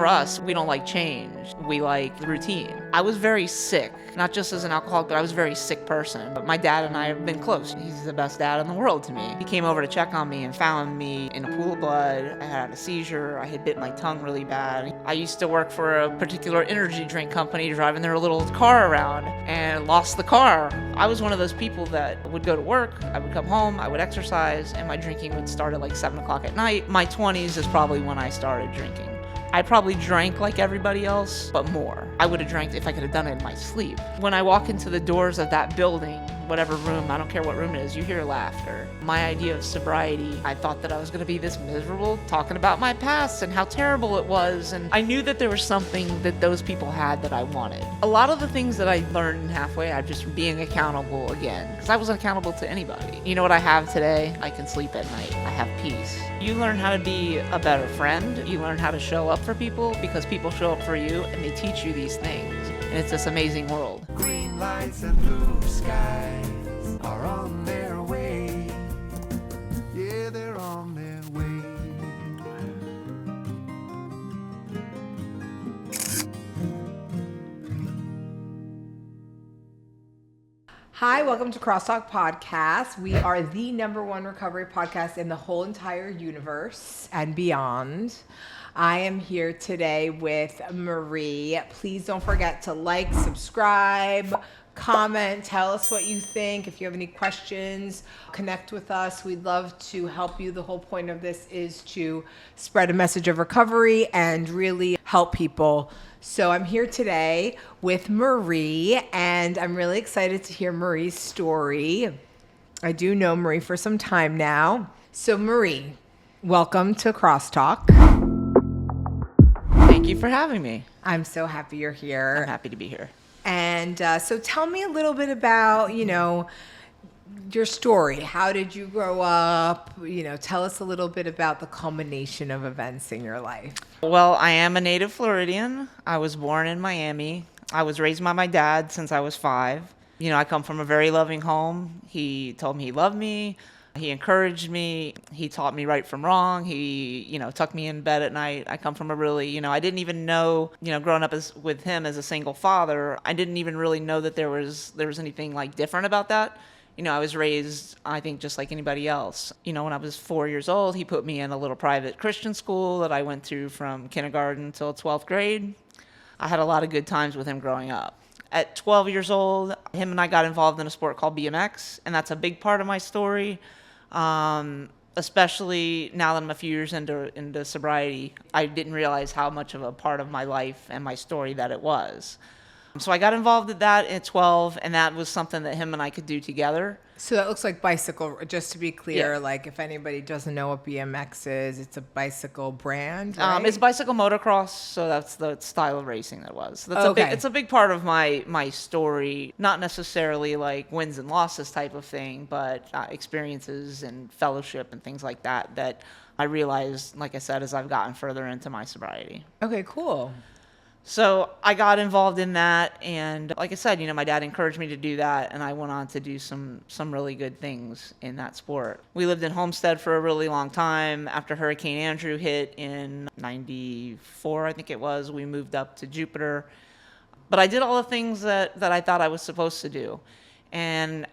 for us, we don't like change. We like the routine. I was very sick, not just as an alcoholic, but I was a very sick person. But my dad and I have been close. He's the best dad in the world to me. He came over to check on me and found me in a pool of blood. I had a seizure. I had bit my tongue really bad. I used to work for a particular energy drink company, driving their little car around, and lost the car. I was one of those people that would go to work, I would come home, I would exercise, and my drinking would start at like 7 o'clock at night. My 20s is probably when I started drinking. I probably drank like everybody else, but more. I would have drank if I could have done it in my sleep. When I walk into the doors of that building, whatever room, I don't care what room it is, you hear laughter. My idea of sobriety, I thought that I was gonna be this miserable, talking about my past and how terrible it was, and I knew that there was something that those people had that I wanted. A lot of the things that I learned in halfway, I'm just being accountable again, because I wasn't accountable to anybody. You know what I have today? I can sleep at night. I have peace. You learn how to be a better friend. You learn how to show up for people because people show up for you and they teach you these things. And it's this amazing world. Green lights and blue skies are on their way. Yeah, they're on their way. Hi, welcome to Crosstalk Podcast. We are the #1 recovery podcast in the whole entire universe and beyond. I am here today with Marie. Please don't forget to like, subscribe, comment, tell us what you think. If you have any questions, connect with us. We'd love to help you. The whole point of this is to spread a message of recovery and really help people. So I'm here today with Marie, and I'm really excited to hear Marie's story. I do know Marie for some time now. So Marie, welcome to Crosstalk. Thank you for having me. I'm so happy you're here. I'm happy to be here. And so tell me a little bit about, your story. How did you grow up? Tell us a little bit about the culmination of events in your life. Well, I am a native Floridian. I was born in Miami. I was raised by my dad since I was 5. I come from a very loving home. He told me he loved me. He encouraged me. He taught me right from wrong. He, tucked me in bed at night. I come from a really, I didn't even know, growing up with him as a single father, I didn't even really know that there was anything like different about that. I was raised, I think, just like anybody else. When I was 4 years old, he put me in a little private Christian school that I went through from kindergarten till 12th grade. I had a lot of good times with him growing up. At 12 years old, him and I got involved in a sport called BMX, and that's a big part of my story. Especially now that I'm a few years into sobriety, I didn't realize how much of a part of my life and my story that it was. So I got involved in that at 12, and that was something that him and I could do together. So that looks like bicycle, just to be clear, Yeah. Like if anybody doesn't know what BMX is, it's a bicycle brand, right? It's bicycle motocross, so that's the style of racing that was. That's Okay. it's a big part of my story, not necessarily like wins and losses type of thing, but experiences and fellowship and things like that I realized, like I said, as I've gotten further into my sobriety. Okay, cool. So I got involved in that, and like I said, my dad encouraged me to do that, and I went on to do some really good things in that sport. We lived in Homestead for a really long time. After Hurricane Andrew hit in 94, I think it was, we moved up to Jupiter. But I did all the things that I thought I was supposed to do. And,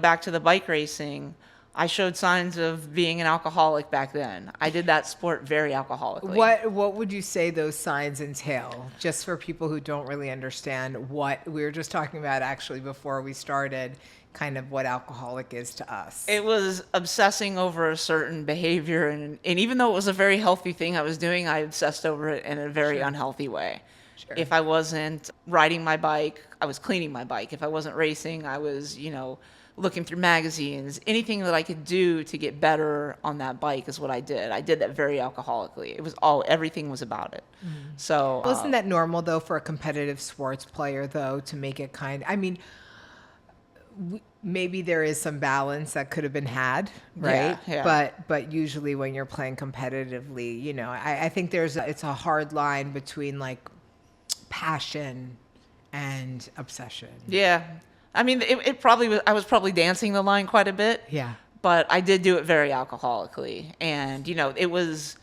back to the bike racing, I showed signs of being an alcoholic back then. I did that sport very alcoholically. What would you say those signs entail? Just for people who don't really understand what we were just talking about actually before we started, kind of what alcoholic is to us. It was obsessing over a certain behavior, and even though it was a very healthy thing I was doing, I obsessed over it in a very unhealthy way. Sure. If I wasn't riding my bike, I was cleaning my bike. If I wasn't racing, I was, looking through magazines. Anything that I could do to get better on that bike is what I did. I did that very alcoholically. It was everything was about it. Mm-hmm. So Wasn't that normal though for a competitive sports player though to make it maybe there is some balance that could have been had, right? Yeah. But usually when you're playing competitively, I think it's a hard line between like passion and obsession. Yeah. I mean, it probably was. I was probably dancing the line quite a bit. Yeah. But I did do it very alcoholically, and it was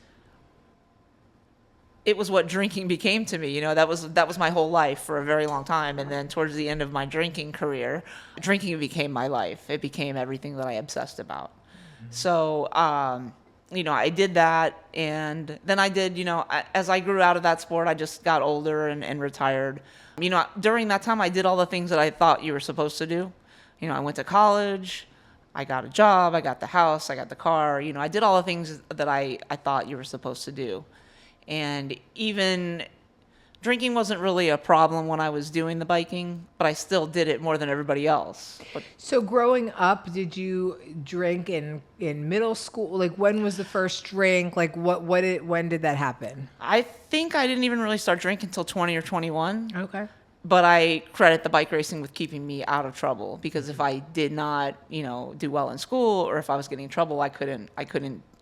it was what drinking became to me. You know, that was my whole life for a very long time. And then towards the end of my drinking career, drinking became my life. It became everything that I obsessed about. So, you know, I did that. And then I did, you know, as I grew out of that sport, I just got older and retired. You know, during that time, I did all the things that I thought you were supposed to do. You know, I went to college, I got a job, I got the house, I got the car. You know, I did all the things that I thought you were supposed to do. And even drinking wasn't really a problem when I was doing the biking, but I still did it more than everybody else. So growing up, did you drink in middle school? Like, when was the first drink? Like, when did that happen? I think I didn't even really start drinking until 20 or 21. Okay. But I credit the bike racing with keeping me out of trouble, because if I did not, you know, do well in school, or if I was getting in trouble, I couldn't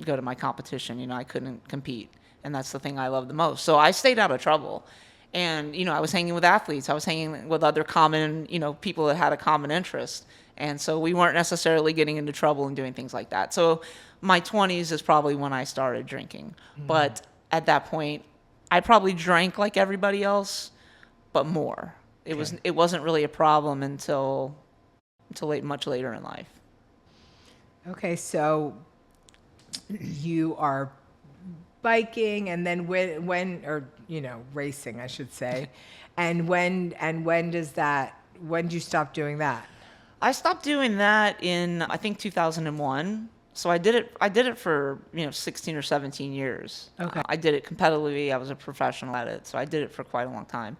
go to my competition. You know, I couldn't compete. And that's the thing I love the most. So I stayed out of trouble. And, you know, I was hanging with athletes. I was hanging with other common, you know, people that had a common interest. And so we weren't necessarily getting into trouble and doing things like that. So my 20s is probably when I started drinking. But at that point, I probably drank like everybody else, but more. It wasn't really a problem until much later in life. Okay, so you are biking, and then when or you know, racing, I should say, and when do you stop doing that? I stopped doing that in, I think, 2001. So I did it for, you know, 16 or 17 years. Okay. I did it competitively. I was a professional at it, so I did it for quite a long time.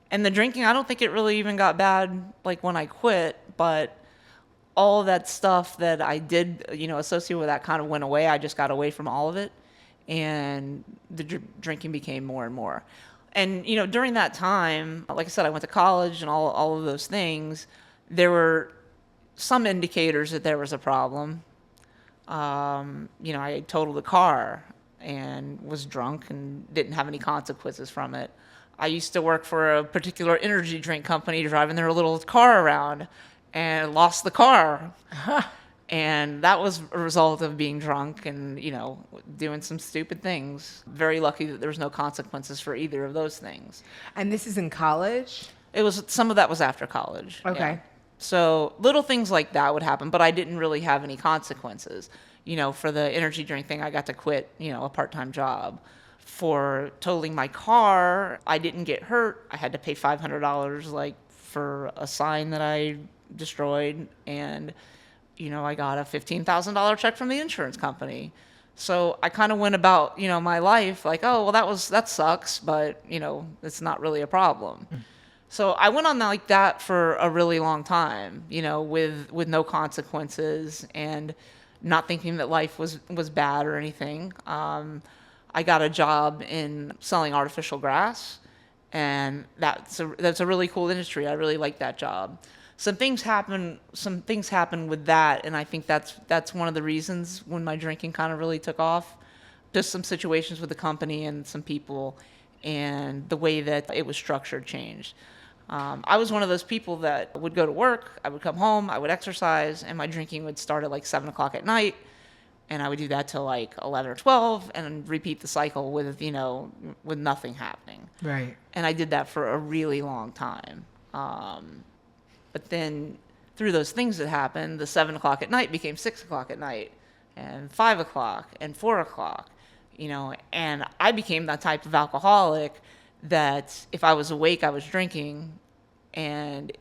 And the drinking, I don't think it really even got bad like when I quit, but all that stuff that I did, you know, associated with that kind of went away. I just got away from all of it, and the drinking became more and more. And, you know, during that time, like I said, I went to college and all of those things. There were some indicators that there was a problem. You know, I totaled a car and was drunk and didn't have any consequences from it. I used to work for a particular energy drink company, driving their little car around, and lost the car. And that was a result of being drunk and, you know, doing some stupid things. Very lucky that there was no consequences for either of those things. And this is in college? Some of that was after college. Okay. Yeah. So little things like that would happen, but I didn't really have any consequences. You know, for the energy drink thing, I got to quit, you know, a part-time job. For totaling my car, I didn't get hurt. I had to pay $500 like for a sign that I destroyed, and you know, I got a $15,000 check from the insurance company. So I kind of went about, you know, my life like, oh, well, that sucks, but you know, it's not really a problem. So I went on like that for a really long time, you know, with no consequences and not thinking that life was bad or anything. I got a job in selling artificial grass, and that's a really cool industry. I really like that job. Some things happen with that, and I think that's one of the reasons when my drinking kind of really took off. Just some situations with the company and some people, and the way that it was structured changed. I was one of those people that would go to work, I would come home, I would exercise, and my drinking would start at like 7 o'clock at night. And I would do that till like 11 or 12 and repeat the cycle with, you know, with nothing happening. Right. And I did that for a really long time. But then through those things that happened, the 7 o'clock at night became 6 o'clock at night, and 5 o'clock and 4 o'clock, you know, and I became that type of alcoholic that if I was awake, I was drinking, and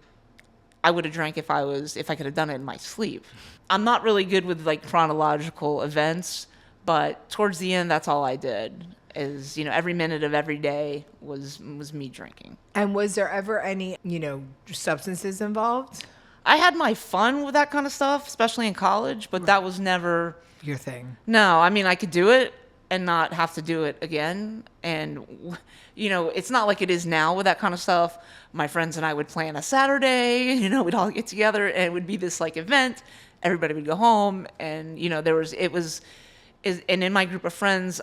I would have drank if I could have done it in my sleep. I'm not really good with like chronological events, but towards the end, that's all I did. Is, you know, every minute of every day was me drinking. And was there ever any, you know, substances involved? I had my fun with that kind of stuff, especially in college, but that was never Your thing. No, I mean, I could do it and not have to do it again. And, you know, it's not like it is now with that kind of stuff. My friends and I would plan a Saturday, you know, we'd all get together and it would be this like event. Everybody would go home, and, you know, and in my group of friends,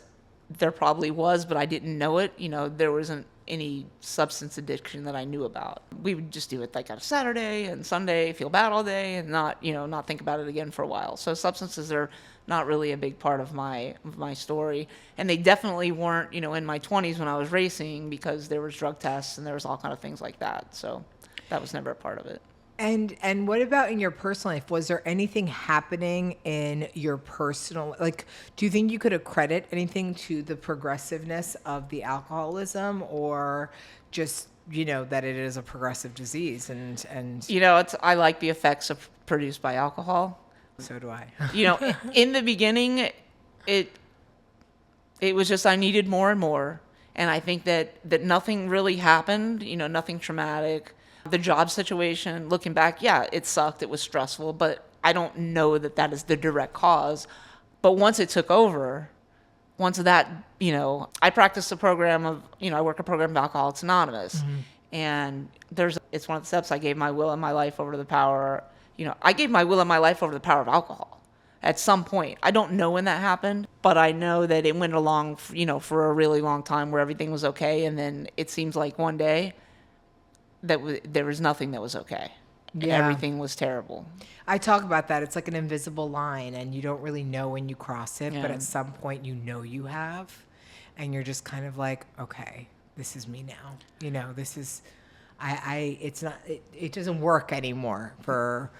there probably was, but I didn't know it. There wasn't any substance addiction that I knew about. We would just do it like on a Saturday and Sunday, feel bad all day, and not think about it again for a while. So substances are not really a big part of my story, and they definitely weren't, in my 20s when I was racing, because there was drug tests and there was all kind of things like that. So that was never a part of it. And what about in your personal life? Was there anything happening in your personal, do you think you could accredit anything to the progressiveness of the alcoholism, or just, that it is a progressive disease and I like the effects produced by alcohol. So do I. In the beginning, it was just I needed more and more. And I think that nothing really happened, nothing traumatic. The job situation, looking back, yeah, it sucked. It was stressful, but I don't know that is the direct cause. But once it took over, I practiced a program of, I work a program of Alcoholics Anonymous. Mm-hmm. And it's one of the steps. I gave my will and my life over to the power. I gave my will and my life over to the power of alcohol at some point. I don't know when that happened, but I know that it went along, for a really long time where everything was okay. And then it seems like one day, there was nothing that was okay. Yeah. Everything was terrible. I talk about that. It's like an invisible line, and you don't really know when you cross it, but at some point you have, and you're just kind of like, okay, this is me now. This is, it's not, it doesn't work anymore for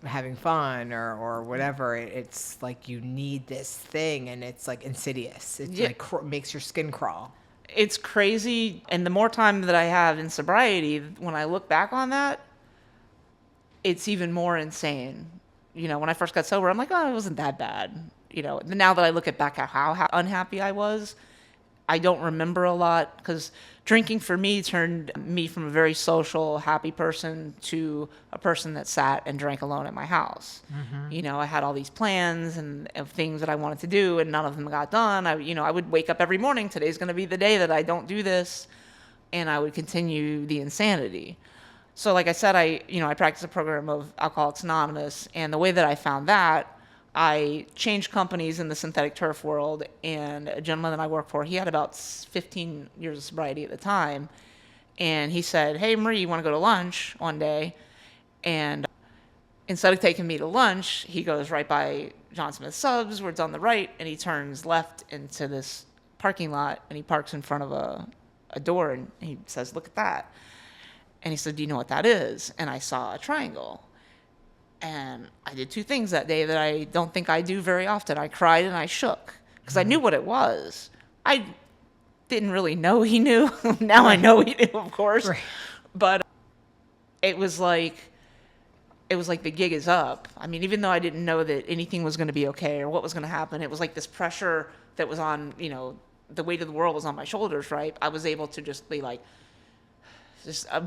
having fun or whatever. It's like you need this thing, and it's like insidious. It's like makes your skin crawl. It's crazy. And the more time that I have in sobriety, when I look back on that, it's even more insane. When I first got sober, I'm like, oh, it wasn't that bad. Now that I look back at how unhappy I was, I don't remember a lot, because drinking for me turned me from a very social, happy person to a person that sat and drank alone at my house. Mm-hmm. I had all these plans and of things that I wanted to do, and none of them got done. I would wake up every morning, today's going to be the day that I don't do this, and I would continue the insanity. So like I said, I practice a program of Alcoholics Anonymous, and the way that I found that, I changed companies in the synthetic turf world, and a gentleman that I work for, he had about 15 years of sobriety at the time, and he said, hey, Marie, you want to go to lunch one day? And instead of taking me to lunch, he goes right by John Smith Subs, where it's on the right, and he turns left into this parking lot, and he parks in front of a door, and he says, look at that. And he said, do you know what that is? And I saw a triangle. And I did two things that day that I don't think I do very often. I cried and I shook, because I knew what it was. I didn't really know he knew. Now I know he knew, of course. Right. But it was like the gig is up. I mean, even though I didn't know that anything was going to be okay or what was going to happen, it was like this pressure that was on, the weight of the world was on my shoulders, right? I was able to just be like,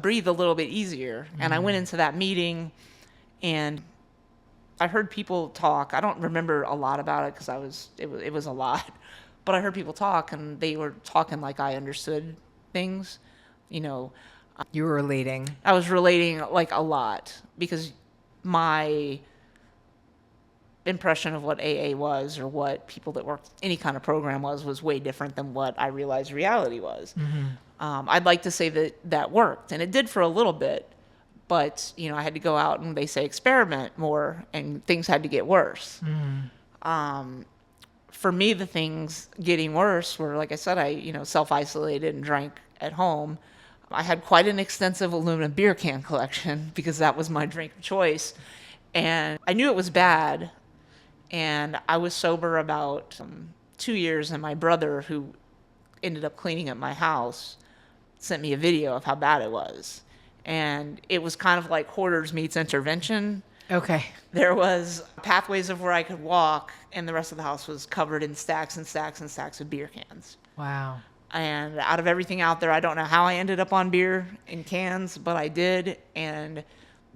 breathe a little bit easier. Mm-hmm. And I went into that meeting, and I heard people talk. I don't remember a lot about it, because it was a lot. But I heard people talk, and they were talking like I understood things. You were relating. I was relating like a lot, because my impression of what AA was, or what people that worked any kind of program was way different than what I realized reality was. Mm-hmm. I'd like to say that worked, and it did for a little bit. But, I had to go out and, they say, experiment more, and things had to get worse. Mm. For me, the things getting worse were, like I said, I, self-isolated and drank at home. I had quite an extensive aluminum beer can collection, because that was my drink of choice. And I knew it was bad. And I was sober about 2 years, and my brother, who ended up cleaning up my house, sent me a video of how bad it was. And it was kind of like Hoarders meets Intervention. Okay. There was pathways of where I could walk, and the rest of the house was covered in stacks and stacks and stacks of beer cans. Wow. And out of everything out there, I don't know how I ended up on beer in cans, but I did, and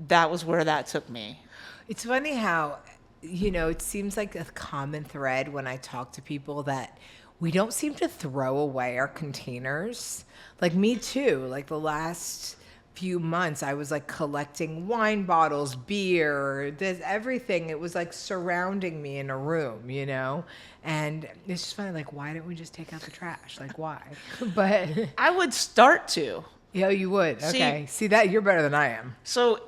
that was where that took me. It's funny how, it seems like a common thread when I talk to people that we don't seem to throw away our containers. Like me too. Like the last few months, I was like collecting wine bottles, beer, there's everything. It was like surrounding me in a room, you know? And it's just funny, like, why didn't we just take out the trash? Like, why? But, I would start to. yeah, you would. Okay. See that? You're better than I am. So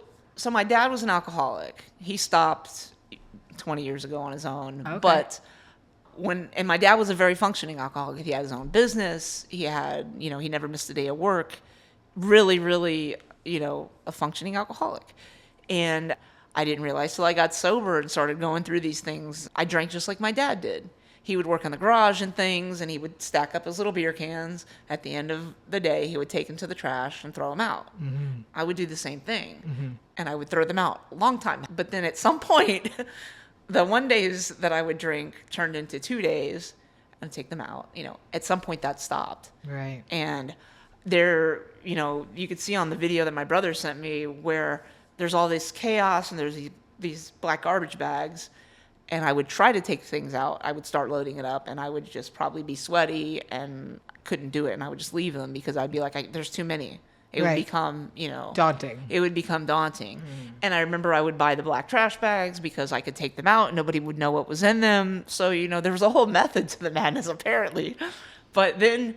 my dad was an alcoholic. He stopped 20 years ago on his own. Okay. But and my dad was a very functioning alcoholic. He had his own business. He had, he never missed a day of work. Really, really, a functioning alcoholic. And I didn't realize till I got sober and started going through these things. I drank just like my dad did. He would work in the garage and things, and he would stack up his little beer cans. At the end of the day, he would take them to the trash and throw them out. Mm-hmm. I would do the same thing, and I would throw them out a long time. But then at some point, the 1 days that I would drink turned into 2 days and take them out. At some point that stopped. Right. And there, you could see on the video that my brother sent me where there's all this chaos and there's these black garbage bags. And I would try to take things out. I would start loading it up and I would just probably be sweaty and couldn't do it. And I would just leave them because I'd be like, there's too many. It would become, daunting. It would become daunting. And I remember I would buy the black trash bags because I could take them out and nobody would know what was in them. So, there was a whole method to the madness apparently. But then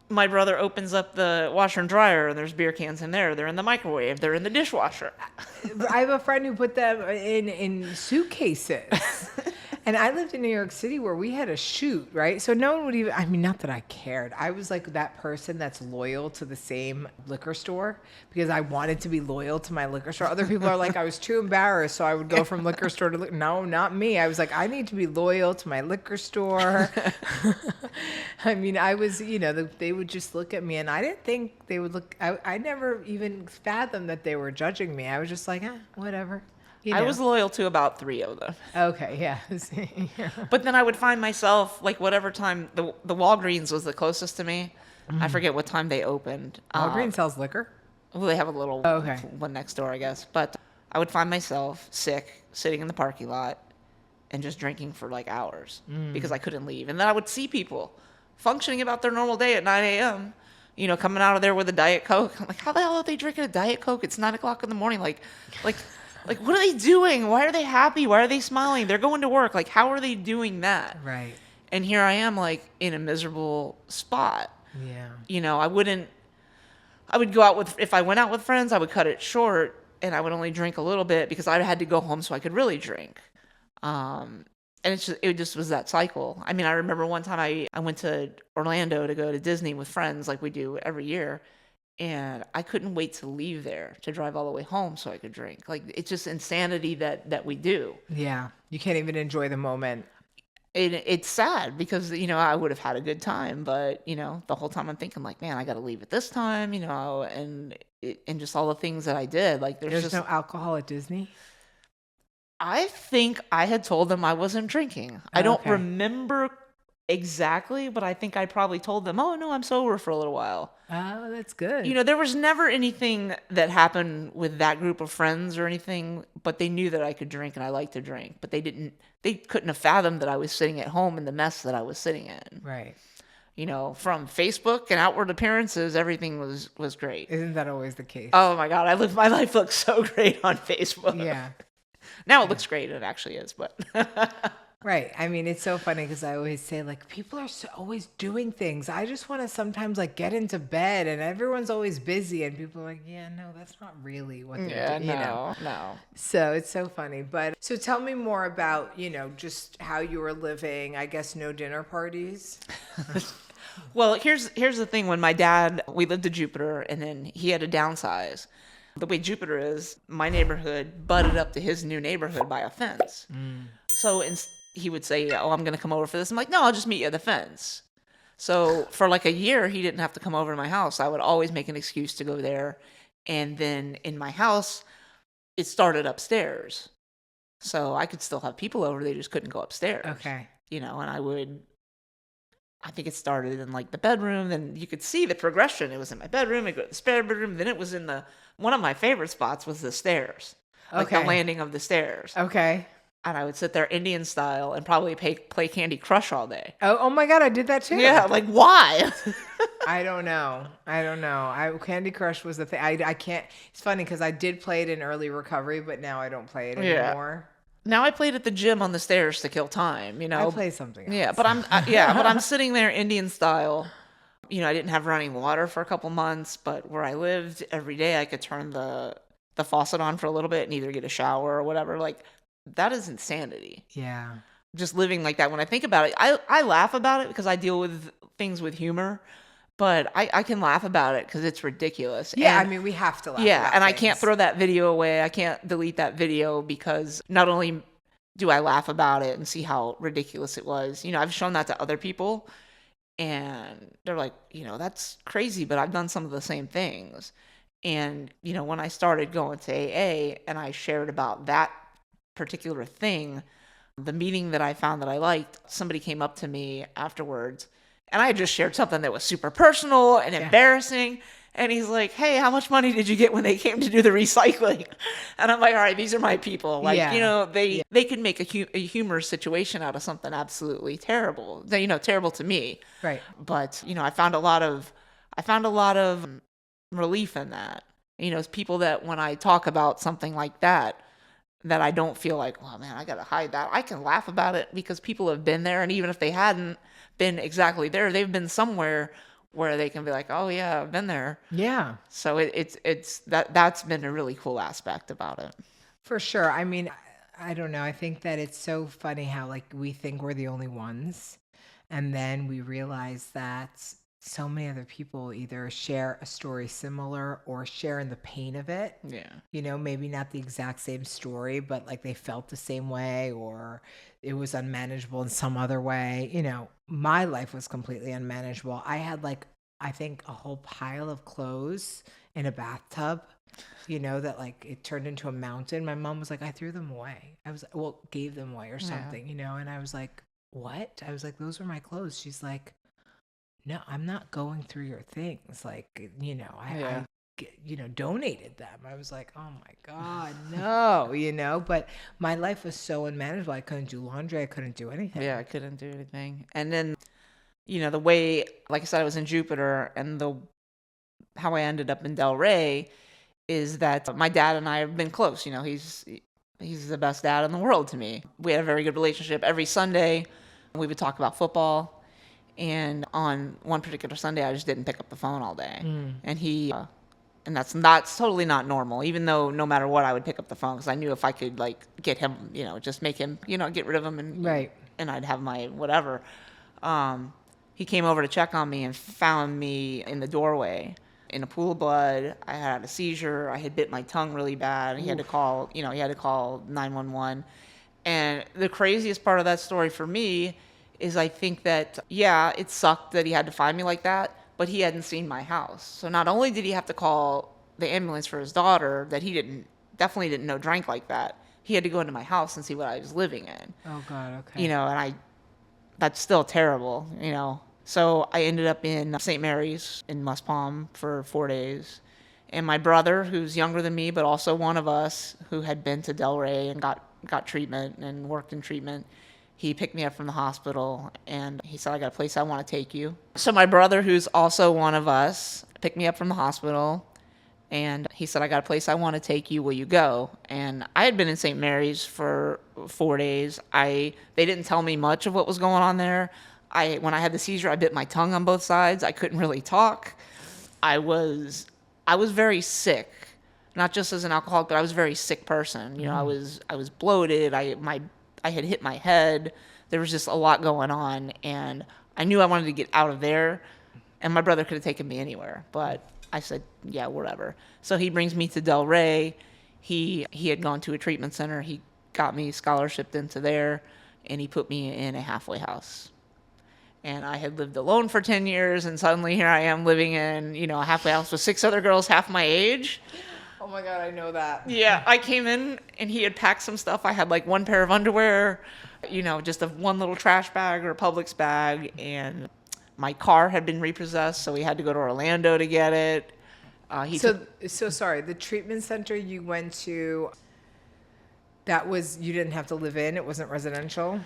my brother opens up the washer and dryer and there's beer cans in there. They're in the microwave. They're in the dishwasher. I have a friend who put them in suitcases. And I lived in New York City where we had a shoot, right? So no one would even, not that I cared. I was like that person that's loyal to the same liquor store because I wanted to be loyal to my liquor store. Other people are like, I was too embarrassed, so I would go from liquor store to liquor. No, not me. I was like, I need to be loyal to my liquor store. I was, they would just look at me and I didn't think they would look, I never even fathomed that they were judging me. I was just like, whatever. I was loyal to about 3 of them. Okay, yeah. But then I would find myself, like, whatever time, the Walgreens was the closest to me. I forget what time they opened. Walgreens sells liquor? Well, they have a little one next door, I guess. But I would find myself sick, sitting in the parking lot, and just drinking for, like, hours because I couldn't leave. And then I would see people functioning about their normal day at 9 a.m., coming out of there with a Diet Coke. I'm like, how the hell are they drinking a Diet Coke? It's 9 o'clock in the morning. Like, what are they doing? Why are they happy? Why are they smiling? They're going to work. Like, how are they doing that? Right. And here I am, like, in a miserable spot. Yeah. I would go out if I went out with friends, I would cut it short and I would only drink a little bit because I had to go home so I could really drink. And it just was that cycle. I remember one time I went to Orlando to go to Disney with friends like we do every year. And I couldn't wait to leave there to drive all the way home so I could drink. Like, it's just insanity that we do. Yeah. You can't even enjoy the moment. It's sad because, I would have had a good time. But, the whole time I'm thinking, like, man, I got to leave at this time, and just all the things that I did. Like, there's no alcohol at Disney? I think I had told them I wasn't drinking. I don't remember exactly, but I think I probably told them, oh, no, I'm sober for a little while. Oh, that's good. There was never anything that happened with that group of friends or anything, but they knew that I could drink and I liked to drink, but they couldn't have fathomed that I was sitting at home in the mess that I was sitting in. Right. From Facebook and outward appearances, everything was great. Isn't that always the case? Oh my God, my life looks so great on Facebook. Yeah. Now it looks great, it actually is, but... Right. It's so funny because I always say, like, people are always doing things. I just want to sometimes, like, get into bed and everyone's always busy. And people are like, yeah, no, that's not really what they're doing. No. So it's so funny. But so tell me more about, just how you were living. I guess no dinner parties. Well, here's the thing. When my dad, we lived in Jupiter and then he had to downsize. The way Jupiter is, my neighborhood butted up to his new neighborhood by a fence. So he would say, oh, I'm going to come over for this. I'm like, no, I'll just meet you at the fence. So for like a year, he didn't have to come over to my house. I would always make an excuse to go there. And then in my house, it started upstairs. So I could still have people over. They just couldn't go upstairs. Okay. And I think it started in like the bedroom. Then you could see the progression. It was in my bedroom. I'd go to the spare bedroom. Then it was in one of my favorite spots was the stairs. Like the landing of the stairs. Okay. and I would sit there Indian style and probably play Candy Crush all day. Oh my God, I did that too. Yeah, like why? I don't know. Candy Crush was the thing. I can't. It's funny because I did play it in early recovery, but now I don't play it anymore. Now I played at the gym on the stairs to kill time, I play something else. Yeah, but I'm sitting there Indian style. I didn't have running water for a couple months, but where I lived every day I could turn the faucet on for a little bit and either get a shower or whatever. Like, that is insanity. Yeah. Just living like that. When I think about it, I laugh about it because I deal with things with humor, but I can laugh about it because it's ridiculous. Yeah, and, I mean, we have to laugh yeah, about and I things. can't throw that video away. I can't delete that video because not only do I laugh about it and see how ridiculous it was, I've shown that to other people and they're like, that's crazy, but I've done some of the same things. And, when I started going to AA and I shared about that particular thing, the meeting that I found that I liked, somebody came up to me afterwards and I had just shared something that was super personal and embarrassing. And he's like, hey, how much money did you get when they came to do the recycling? And I'm like, all right, these are my people. Like, they can make a humorous situation out of something absolutely terrible. Terrible to me. Right. But, I found a lot of relief in that. It's people that when I talk about something like that I don't feel like, oh man, I got to hide that. I can laugh about it because people have been there. And even if they hadn't been exactly there, they've been somewhere where they can be like, oh yeah, I've been there. Yeah. So that's been a really cool aspect about it. For sure. I mean, I don't know. I think that it's so funny how like we think we're the only ones. And then we realize that so many other people either share a story similar or share in the pain of it. Yeah. Maybe not the exact same story, but like they felt the same way or it was unmanageable in some other way. My life was completely unmanageable. I had I think a whole pile of clothes in a bathtub, that like it turned into a mountain. My mom was like, I threw them away. I was, gave them away or something, and I was like, what? I was like, those were my clothes. She's like, no, I'm not going through your things. Like, I donated them. I was like, oh my God, no, but my life was so unmanageable. I couldn't do laundry. I couldn't do anything. Yeah, I couldn't do anything. And then, the way, like I said, I was in Jupiter and how I ended up in Delray is that my dad and I have been close. He's the best dad in the world to me. We had a very good relationship. Every Sunday we would talk about football. And on one particular Sunday, I just didn't pick up the phone all day. And and that's totally not normal, even though no matter what, I would pick up the phone because I knew if I could get him, just make him, get rid of him and I'd have my whatever. He came over to check on me and found me in the doorway in a pool of blood. I had a seizure. I had bit my tongue really bad. And he had to call 911. And the craziest part of that story for me is I think that, it sucked that he had to find me like that, but he hadn't seen my house. So not only did he have to call the ambulance for his daughter that he definitely didn't know drank like that, he had to go into my house and see what I was living in. Oh God, okay. And that's still terrible, So I ended up in St. Mary's in West Palm for 4 days. And my brother, who's younger than me, but also one of us who had been to Delray and got treatment and worked in treatment, he picked me up from the hospital and he said, I got a place I want to take you. So my brother, who's also one of us, picked me up from the hospital and he said, I got a place I want to take you. Will you go? And I had been in St. Mary's for 4 days. They didn't tell me much of what was going on there. When I had the seizure, I bit my tongue on both sides. I couldn't really talk. I was very sick, not just as an alcoholic, but I was a very sick person. I was bloated. I had hit my head. There was just a lot going on, and I knew I wanted to get out of there, and my brother could have taken me anywhere, but I said, yeah, whatever. So he brings me to Delray. He had gone to a treatment center. He got me scholarshiped into there, and he put me in a halfway house. And I had lived alone for 10 years, and suddenly here I am living in, a halfway house with 6 other girls half my age. Oh my God, I know that. Yeah, I came in and he had packed some stuff. I had one pair of underwear, just one little trash bag or a Publix bag. And my car had been repossessed, so we had to go to Orlando to get it. So sorry, the treatment center you went to, That was, you didn't have to live in, it wasn't residential?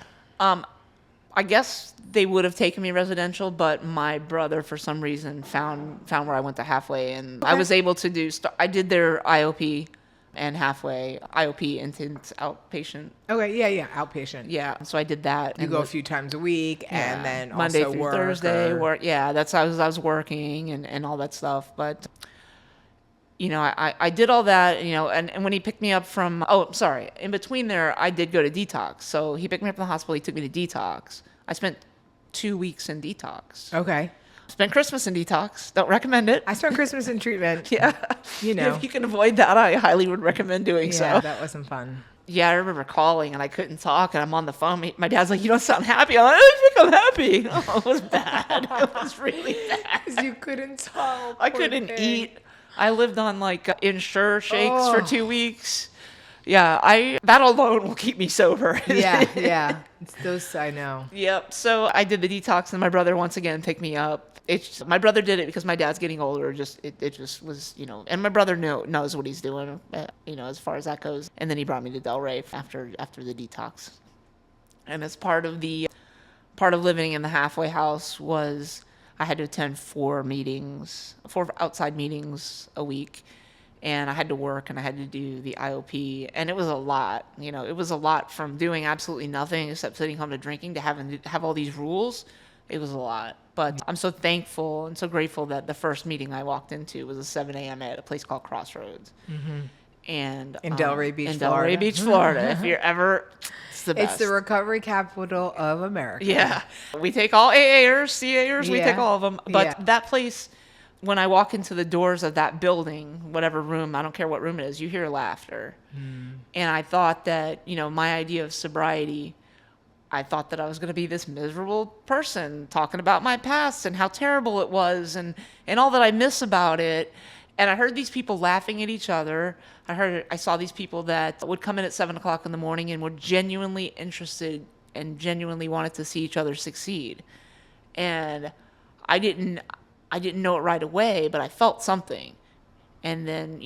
I guess they would have taken me residential, but my brother, for some reason, found where I went to halfway, and I was able to do. I did their IOP and halfway IOP intense outpatient. Okay, yeah, outpatient. Yeah, so I did that. You go a few times a week, and then Monday also through work. Thursday work. Yeah, that's I was working and all that stuff, but. I did all that, and when he picked me up from, in between there, I did go to detox. So he picked me up from the hospital, he took me to detox. I spent 2 weeks in detox. Okay. Spent Christmas in detox. Don't recommend it. I spent Christmas in treatment. Yeah. If you can avoid that, I highly would recommend doing so. Yeah, that wasn't fun. Yeah, I remember calling and I couldn't talk and I'm on the phone. My dad's like, "You don't sound happy." I'm like, "I think I'm happy." Oh, it was bad. It was really bad. Because you couldn't talk. I couldn't eat. I lived on like Ensure shakes for 2 weeks. Yeah, that alone will keep me sober. Yeah. It's those, I know. Yep. So I did the detox, and my brother once again picked me up. My brother did it because my dad's getting older. It just was, and my brother knows what he's doing, as far as that goes. And then he brought me to Delray after the detox. And as part of living in the halfway house was I had to attend 4 outside meetings a week, and I had to work and I had to do the IOP, and it was a lot. It was a lot from doing absolutely nothing except sitting home to drinking to having to have all these rules. It was a lot, but I'm so thankful and so grateful that the first meeting I walked into was at 7 a.m. at a place called Crossroads. Mm-hmm. And in Delray Beach, Florida. Delray Beach, Florida. If you're ever, it's the best. It's the recovery capital of America. Yeah. We take all AAers, CAers, we take all of them. But that place, when I walk into the doors of that building, whatever room, I don't care what room it is, you hear laughter. And I thought that, my idea of sobriety, I thought that I was going to be this miserable person talking about my past and how terrible it was and all that I miss about it. And I heard these people laughing at each other. I saw these people that would come in at 7 o'clock in the morning and were genuinely interested and genuinely wanted to see each other succeed. And I didn't know it right away, but I felt something. And then,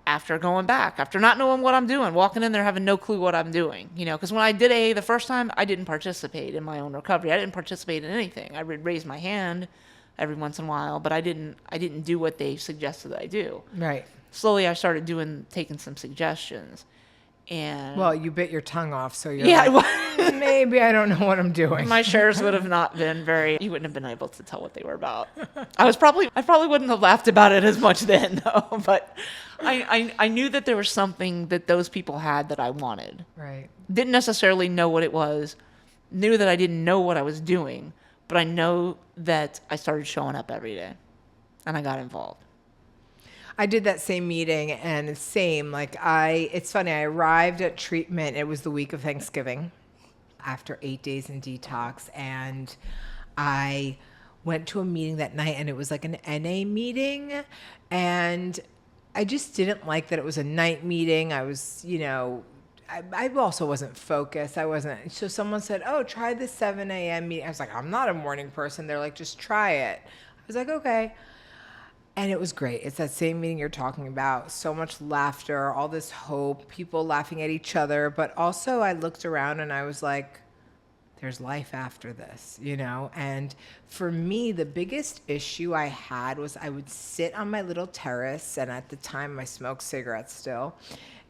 after going back, after not knowing what I'm doing, walking in there having no clue what I'm doing, because when I did AA the first time, I didn't participate in my own recovery. I didn't participate in anything. I would raise my hand every once in a while, but I didn't do what they suggested that I do. Right. Slowly, I started taking some suggestions, and well, you bit your tongue off, so you're like, maybe I don't know what I'm doing. My shares would have not been you wouldn't have been able to tell what they were about. I probably wouldn't have laughed about it as much then, though. But I knew that there was something that those people had that I wanted. Right. Didn't necessarily know what it was. Knew that I didn't know what I was doing, but I know that I started showing up every day, and I got involved. I did that same meeting, and it's funny, I arrived at treatment, it was the week of Thanksgiving, after 8 days in detox, and I went to a meeting that night, and it was like an NA meeting, and I just didn't like that it was a night meeting. I was, I also wasn't focused. So someone said, "Oh, try the 7 a.m. meeting." I was like, "I'm not a morning person." They're like, "Just try it." I was like, "Okay." And it was great. It's that same meeting you're talking about. So much laughter, all this hope, people laughing at each other. But also I looked around and I was like, there's life after this, And for me, the biggest issue I had was I would sit on my little terrace. And at the time, I smoked cigarettes still.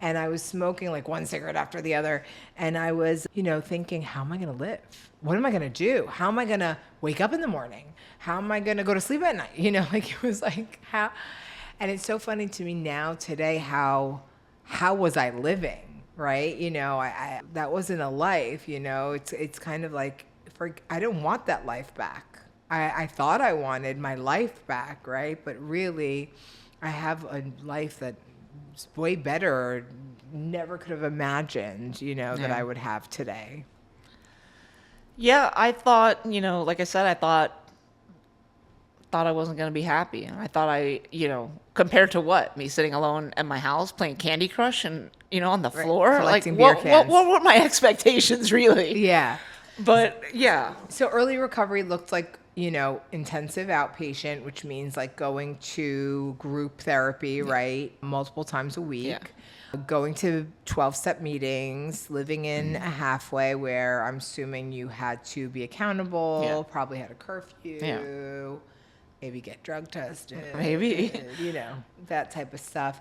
And I was smoking like one cigarette after the other. And I was, thinking, how am I going to live? What am I going to do? How am I going to wake up in the morning? How am I going to go to sleep at night? It was like, how? And it's so funny to me now today, how was I living, right? I that wasn't a life, it's kind of like, I didn't want that life back. I thought I wanted my life back, right? But really, I have a life that is way better, never could have imagined, that I would have today. Yeah, I thought, like I said, I thought I wasn't going to be happy. And I thought compared to what? Me sitting alone at my house playing Candy Crush and, on the floor? Collecting beer cans. What were my expectations, really? Yeah. But, yeah. So early recovery looked like intensive outpatient, which means like going to group therapy, right? Multiple times a week. Yeah. Going to 12-step meetings, living in a halfway where I'm assuming you had to be accountable, Yeah. probably had a curfew, maybe get drug tested, Maybe. that type of stuff.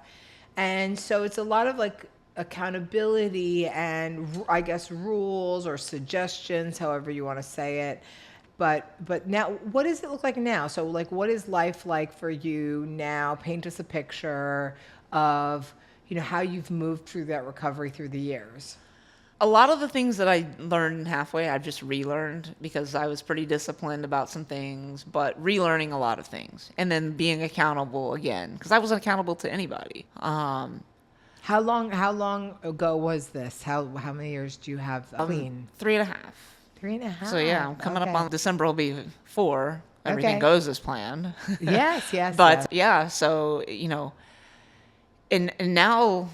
And so it's a lot of like accountability and I guess rules or suggestions, however you want to say it. But now, what does it look like now? So like, what is life like for you now? Paint us a picture of, how you've moved through that recovery through the years. A lot of the things that I learned halfway, I've just relearned because I was pretty disciplined about some things, but relearning a lot of things and then being accountable again because I wasn't accountable to anybody. How long ago was this? How many years do you have clean? 3.5. 3.5. So yeah, I'm coming up on December will be 4. Everything Okay. goes as planned. Yes. But yeah, so and now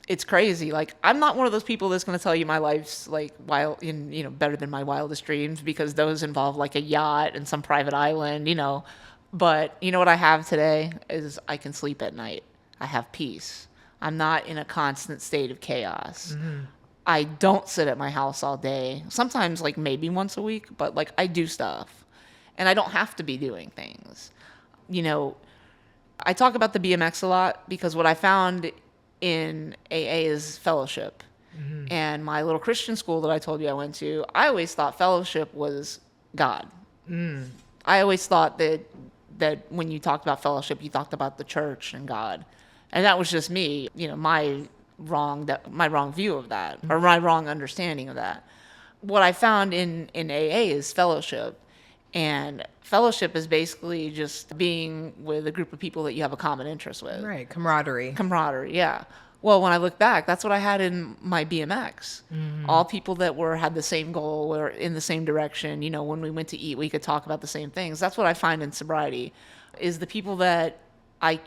it's crazy. Like I'm not one of those people that's going to tell you my life's like better than my wildest dreams because those involve like a yacht and some private island, But what I have today is I can sleep at night. I have peace. I'm not in a constant state of chaos. Mm-hmm. I don't sit at my house all day. Sometimes like maybe once a week, but like I do stuff. And I don't have to be doing things. I talk about the BMX a lot because what I found in AA is fellowship. Mm-hmm. And my little Christian school that I told you I went to, I always thought fellowship was God. Mm. I always thought that when you talked about fellowship, you talked about the church and God. And that was just me, my wrong view of that or my wrong understanding of that. What I found in AA is fellowship. And fellowship is basically just being with a group of people that you have a common interest with. Right, camaraderie, yeah. Well, when I look back, that's what I had in my BMX. Mm-hmm. All people that had the same goal or in the same direction. When we went to eat, we could talk about the same things. That's what I find in sobriety is the people that I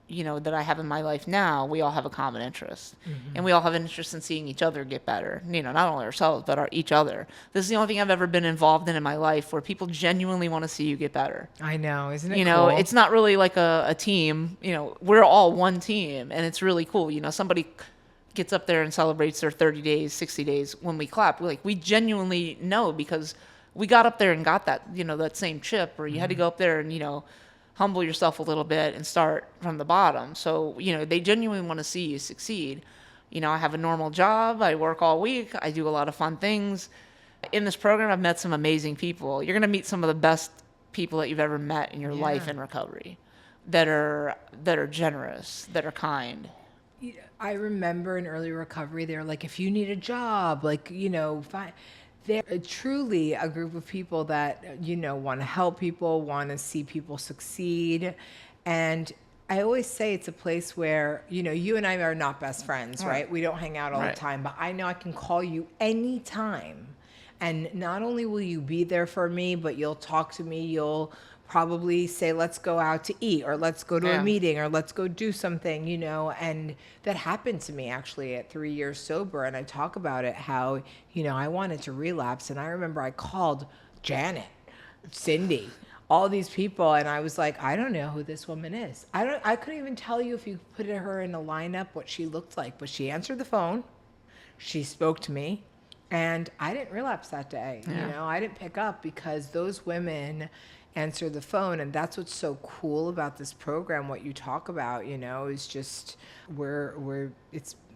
have in my life now, we all have a common interest. Mm-hmm. And we all have an interest in seeing each other get better. Not only ourselves, but each other. This is the only thing I've ever been involved in my life where people genuinely want to see you get better. I know. Isn't it cool? It's not really like a team. We're all one team. And it's really cool. Somebody gets up there and celebrates their 30 days, 60 days. When we clap, we genuinely know because we got up there and got that, that same chip. Or you had to go up there and, humble yourself a little bit and start from the bottom. So, they genuinely want to see you succeed. I have a normal job. I work all week. I do a lot of fun things. In this program, I've met some amazing people. You're going to meet some of the best people that you've ever met in your life in recovery that are generous, that are kind. I remember in early recovery, they were like, if you need a job, fine. They're truly a group of people that, want to help people, want to see people succeed. And I always say it's a place where, you and I are not best friends, right? We don't hang out all the time, but I know I can call you anytime. And not only will you be there for me, but you'll talk to me. You'll probably say, let's go out to eat or let's go to a meeting or let's go do something, and that happened to me actually at 3 years sober. And I talk about it, how, I wanted to relapse. And I remember I called Janet, Cindy, all these people. And I was like, I don't know who this woman is. I couldn't even tell you if you put her in a lineup, what she looked like, but she answered the phone. She spoke to me and I didn't relapse that day. I didn't pick up because those women answer the phone. And that's what's so cool about this program. What you talk about, is just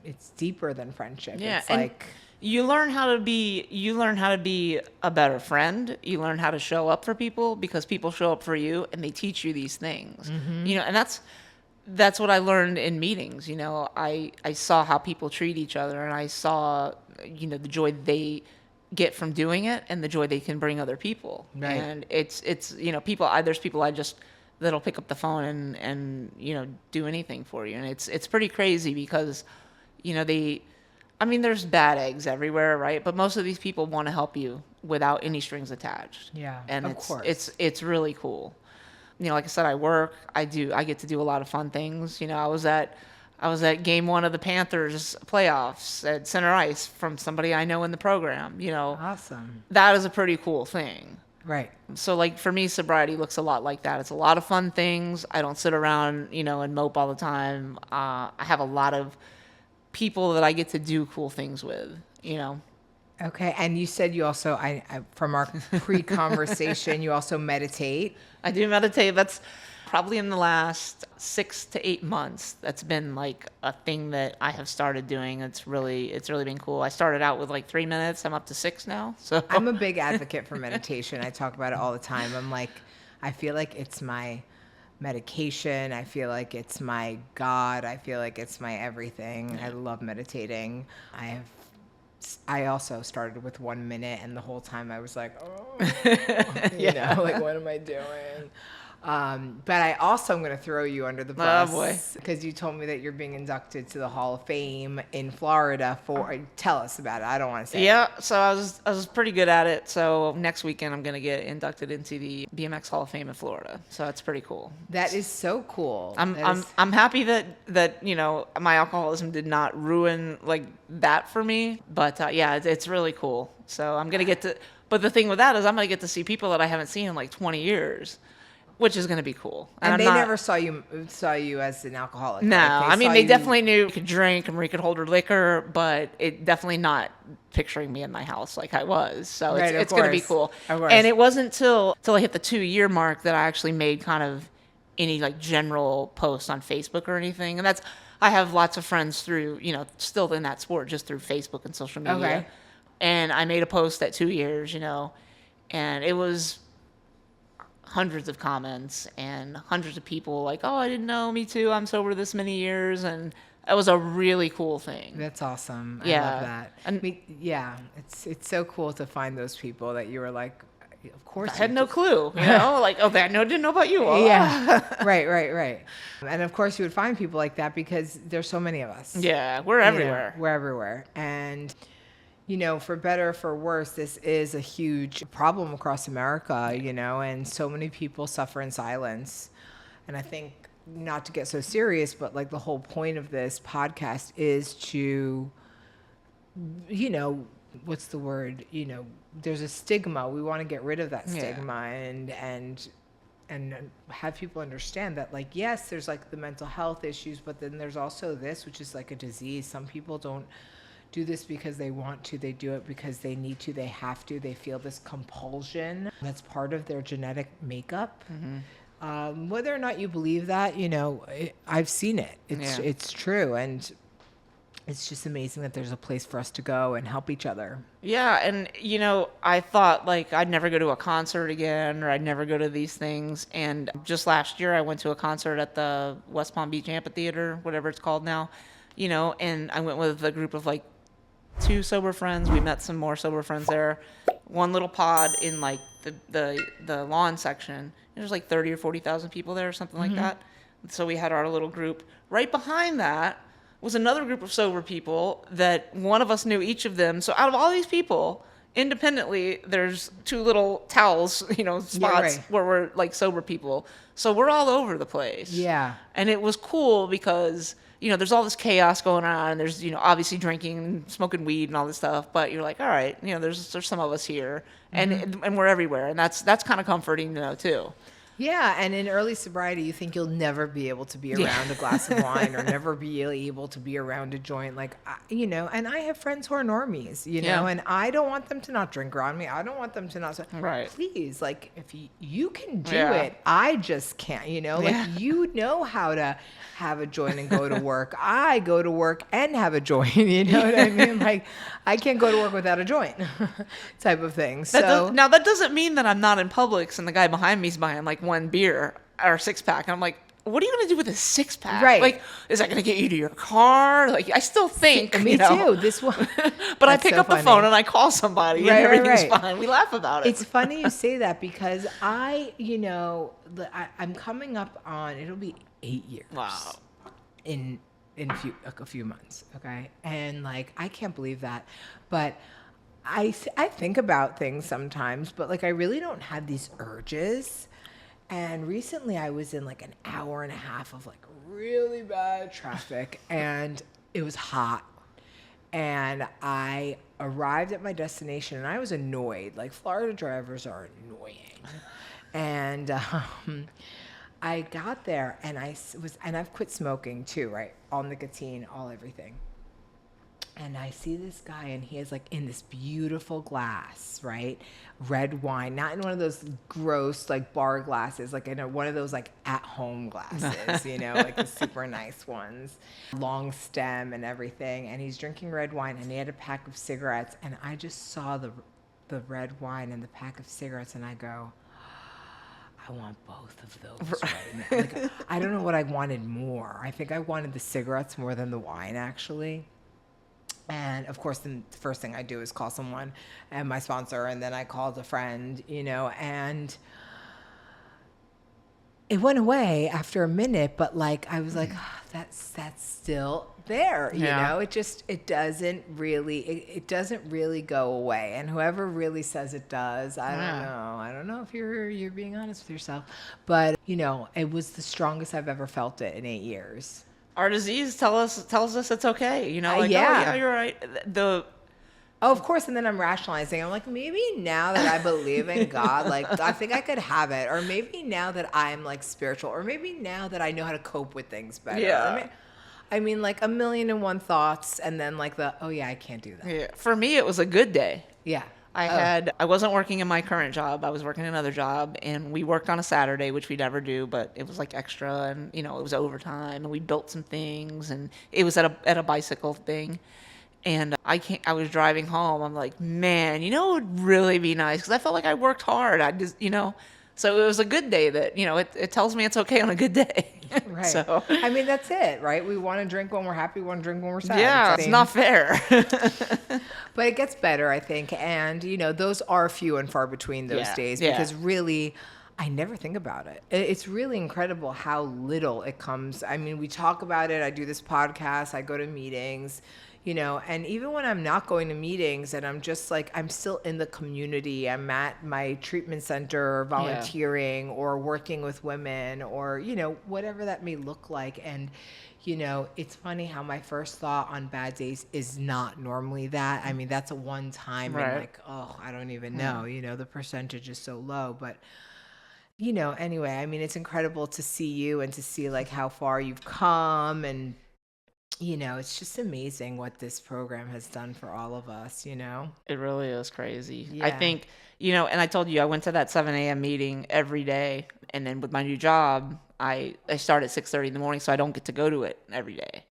it's deeper than friendship. Yeah. It's and like you learn how to be a better friend. You learn how to show up for people because people show up for you and they teach you these things. Mm-hmm. And that's what I learned in meetings. I saw how people treat each other and I saw, the joy they get from doing it and the joy they can bring other people. Right. And it's people, there's people that'll pick up the phone and do anything for you. And it's pretty crazy because, there's bad eggs everywhere, right? But most of these people want to help you without any strings attached. Yeah, and of course. It's really cool. Like I said, I work, I get to do a lot of fun things. I was at game 1 of the Panthers playoffs at center ice from somebody I know in the program. Awesome. That is a pretty cool thing. Right. So like for me, sobriety looks a lot like that. It's a lot of fun things. I don't sit around, and mope all the time. I have a lot of people that I get to do cool things with. Okay. And you said you also, I from our pre-conversation, you also meditate. I do meditate. That's probably in the last 6 to 8 months. That's been like a thing that I have started doing. It's really been cool. I started out with like 3 minutes. I'm up to 6 now. So I'm a big advocate for meditation. I talk about it all the time. I'm like, I feel like it's my medication. I feel like it's my God. I feel like it's my everything. I love meditating. I also started with 1 minute, and the whole time I was like, like, what am I doing? But I also am going to throw you under the bus because you told me that you're being inducted to the Hall of Fame in Florida tell us about it. I don't want to say it. So I was pretty good at it. So next weekend I'm going to get inducted into the BMX Hall of Fame in Florida. So that's pretty cool. That is so cool. I'm happy that my alcoholism did not ruin like that for me. But it's really cool. So I'm going to get to. But the thing with that is I'm going to get to see people that I haven't seen in like 20 years. Which is going to be cool. And they never saw you as an alcoholic. No, right? They definitely knew you could drink and Marie could hold her liquor, but it definitely not picturing me in my house like I was. So it's going to be cool. And it wasn't till I hit the 2-year mark that I actually made kind of any like general posts on Facebook or anything. And I have lots of friends through, still in that sport, just through Facebook and social media. Okay. And I made a post at 2 years, and it was hundreds of comments and hundreds of people like, oh, I didn't know, me too, I'm sober this many years, and it was a really cool thing. That's awesome. Yeah. I love that. It's so cool to find those people that you were like, of course. I had no clue, like, oh, didn't know about you. Yeah. Right. And of course you would find people like that because there's so many of us. Yeah, we're everywhere. We're everywhere. And for better or for worse, this is a huge problem across America, and so many people suffer in silence. And I think, not to get so serious, but like the whole point of this podcast is to, what's the word? There's a stigma. We want to get rid of that stigma and have people understand that, like, yes, there's like the mental health issues, but then there's also this, which is like a disease. Some people don't do this because they want to. They do it because they need to. They have to. They feel this compulsion. That's part of their genetic makeup. Mm-hmm. Whether or not you believe that, I've seen it. It's true. And it's just amazing that there's a place for us to go and help each other. Yeah. And, I thought like I'd never go to a concert again, or I'd never go to these things. And just last year I went to a concert at the West Palm Beach Amphitheater, whatever it's called now, and I went with a group of like 2 sober friends. We met some more sober friends there. One little pod in like the lawn section. There's like 30 or 40,000 people there or something like that. So we had our little group. Right behind that was another group of sober people that one of us knew each of them. So out of all these people, independently, there's 2 little towels, spots where we're like sober people. So we're all over the place. Yeah. And it was cool because there's all this chaos going on, and there's, obviously drinking and smoking weed and all this stuff, but you're like, all right, there's some of us here, and we're everywhere, and that's kind of comforting to know too. Yeah, and in early sobriety, you think you'll never be able to be around a glass of wine or never be able to be around a joint. Like, and I have friends who are normies, and I don't want them to not drink around me. I don't want them to not. Right. Please, like, if you can do it, I just can't, like, how to have a joint and go to work. I go to work and have a joint, you know what I mean? Like, I can't go to work without a joint type of thing. Now, that doesn't mean that I'm not in Publix and the guy behind me's buying like 1 beer or 6-pack. And I'm like, what are you going to do with a 6-pack? Right. Like, is that going to get you to your car? Like, I still think. Me too. This one. But I pick up the phone and I call somebody and everything's fine. We laugh about it. It's funny you say that because I'm coming up on, it'll be 8 years. Wow. In a few months. Okay. And like, I can't believe that. But I think about things sometimes, but like, I really don't have these urges. And recently I was in like an hour and a half of like really bad traffic, and it was hot. And I arrived at my destination, and I was annoyed. Like, Florida drivers are annoying. And I got there, and and I've quit smoking too, right? All nicotine, all everything. And I see this guy, and he is like in this beautiful glass, right? Red wine, not in one of those gross like bar glasses, like in one of those like at-home glasses, like the super nice ones, long stem and everything. And he's drinking red wine, and he had a pack of cigarettes, and I just saw the red wine and the pack of cigarettes, and I go, I want both of those right now. Like, I don't know what I wanted more. I think I wanted the cigarettes more than the wine, actually. And of course, then the first thing I do is call someone and my sponsor, and then I called a friend, and it went away after a minute, but like, I was like, oh, that's still there, it doesn't really go away. And whoever really says it does, I don't know if you're being honest with yourself, but it was the strongest I've ever felt it in 8 years. Our disease tells us it's okay, yeah. Oh yeah, you're right. Oh, of course, and then I'm rationalizing. I'm like, maybe now that I believe in God, like, I think I could have it, or maybe now that I'm like spiritual, or maybe now that I know how to cope with things better. Yeah. I mean, like 1,000,001 thoughts, and then like I can't do that. Yeah. For me, it was a good day. Yeah. I wasn't working in my current job. I was working another job, and we worked on a Saturday, which we never do, but it was like extra, and it was overtime, and we built some things, and it was at a bicycle thing. And I was driving home. I'm like, man, it would really be nice, because I felt like I worked hard. I just, so it was a good day that, it tells me it's okay on a good day. Right. So, I mean, that's it, right? We want to drink when we're happy. We want to drink when we're sad. Yeah, it's not fair. But it gets better, I think. And, those are few and far between those days, because really, I never think about it. It's really incredible how little it comes. I mean, we talk about it. I do this podcast. I go to meetings. And even when I'm not going to meetings and I'm just like, I'm still in the community, I'm at my treatment center volunteering or working with women or, whatever that may look like. And, it's funny how my first thought on bad days is not normally that. I mean, that's a one time and like, oh, I don't even know, the percentage is so low, but anyway, I mean, it's incredible to see you and to see like how far you've come, and it's just amazing what this program has done for all of us, It really is crazy. Yeah. I think, and I told you, I went to that 7 a.m. meeting every day. And then with my new job, I start at 6:30 in the morning, so I don't get to go to it every day.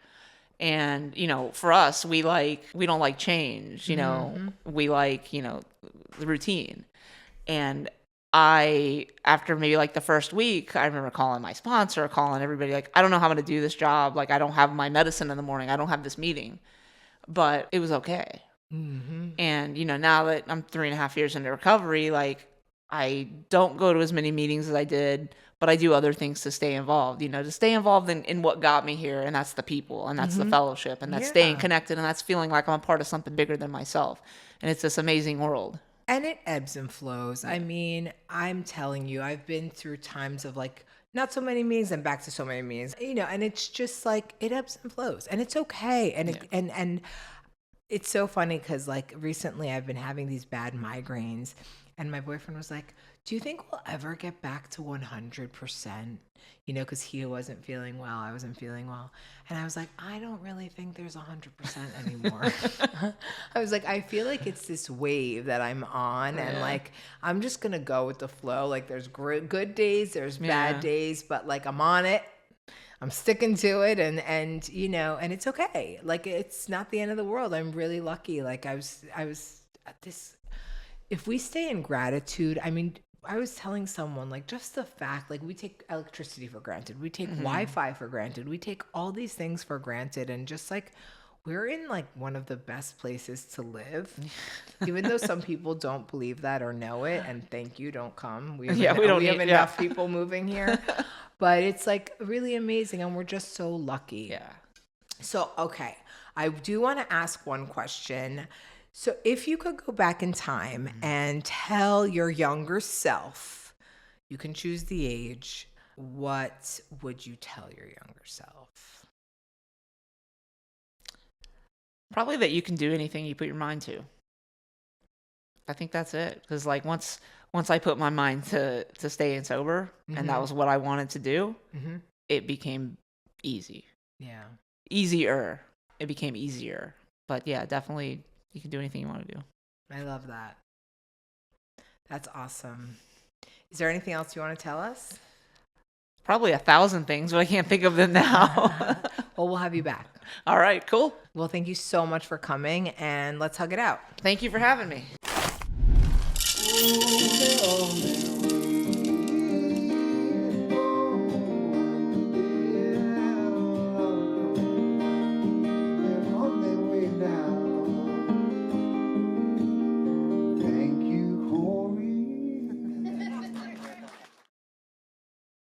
And, for us, we don't like change, we like, the routine. And after maybe like the first week, I remember calling my sponsor, calling everybody, like, I don't know how I'm going to do this job. Like, I don't have my medicine in the morning. I don't have this meeting, but it was okay. Mm-hmm. And, now that I'm 3.5 years into recovery, like, I don't go to as many meetings as I did, but I do other things to stay involved, to stay involved in what got me here. And that's the people, and that's the fellowship, and that's staying connected, and that's feeling like I'm a part of something bigger than myself. And it's this amazing world. And it ebbs and flows. I mean, I'm telling you, I've been through times of like not so many meetings and back to so many meetings, and it's just like it ebbs and flows, and it's okay. And and it's so funny because like recently I've been having these bad migraines, and my boyfriend was like, do you think we'll ever get back to 100%? Because he wasn't feeling well, I wasn't feeling well. And I was like, I don't really think there's 100% anymore. I was like, I feel like it's this wave that I'm on, and like, I'm just going to go with the flow. Like, there's good days, there's bad days, but like, I'm on it. I'm sticking to it, and and it's okay. Like, it's not the end of the world. I'm really lucky. Like, I was at this, if we stay in gratitude, I mean, I was telling someone, like, just the fact, like, we take electricity for granted. We take Wi-Fi for granted. We take all these things for granted. And just like, we're in like one of the best places to live, even though some people don't believe that or know it. And thank you, don't come. We have enough people moving here. But it's like really amazing. And we're just so lucky. Yeah. So, okay. I do want to ask one question. So if you could go back in time and tell your younger self, you can choose the age, what would you tell your younger self? Probably that you can do anything you put your mind to. I think that's it. Because like once I put my mind to staying sober, and that was what I wanted to do, it became easy. Yeah. Easier. It became easier. But yeah, definitely you can do anything you want to do. I love that. That's awesome. Is there anything else you want to tell us? Probably 1,000 things, but I can't think of them now. Well, we'll have you back. All right, cool. Well, thank you so much for coming, and let's hug it out. Thank you for having me.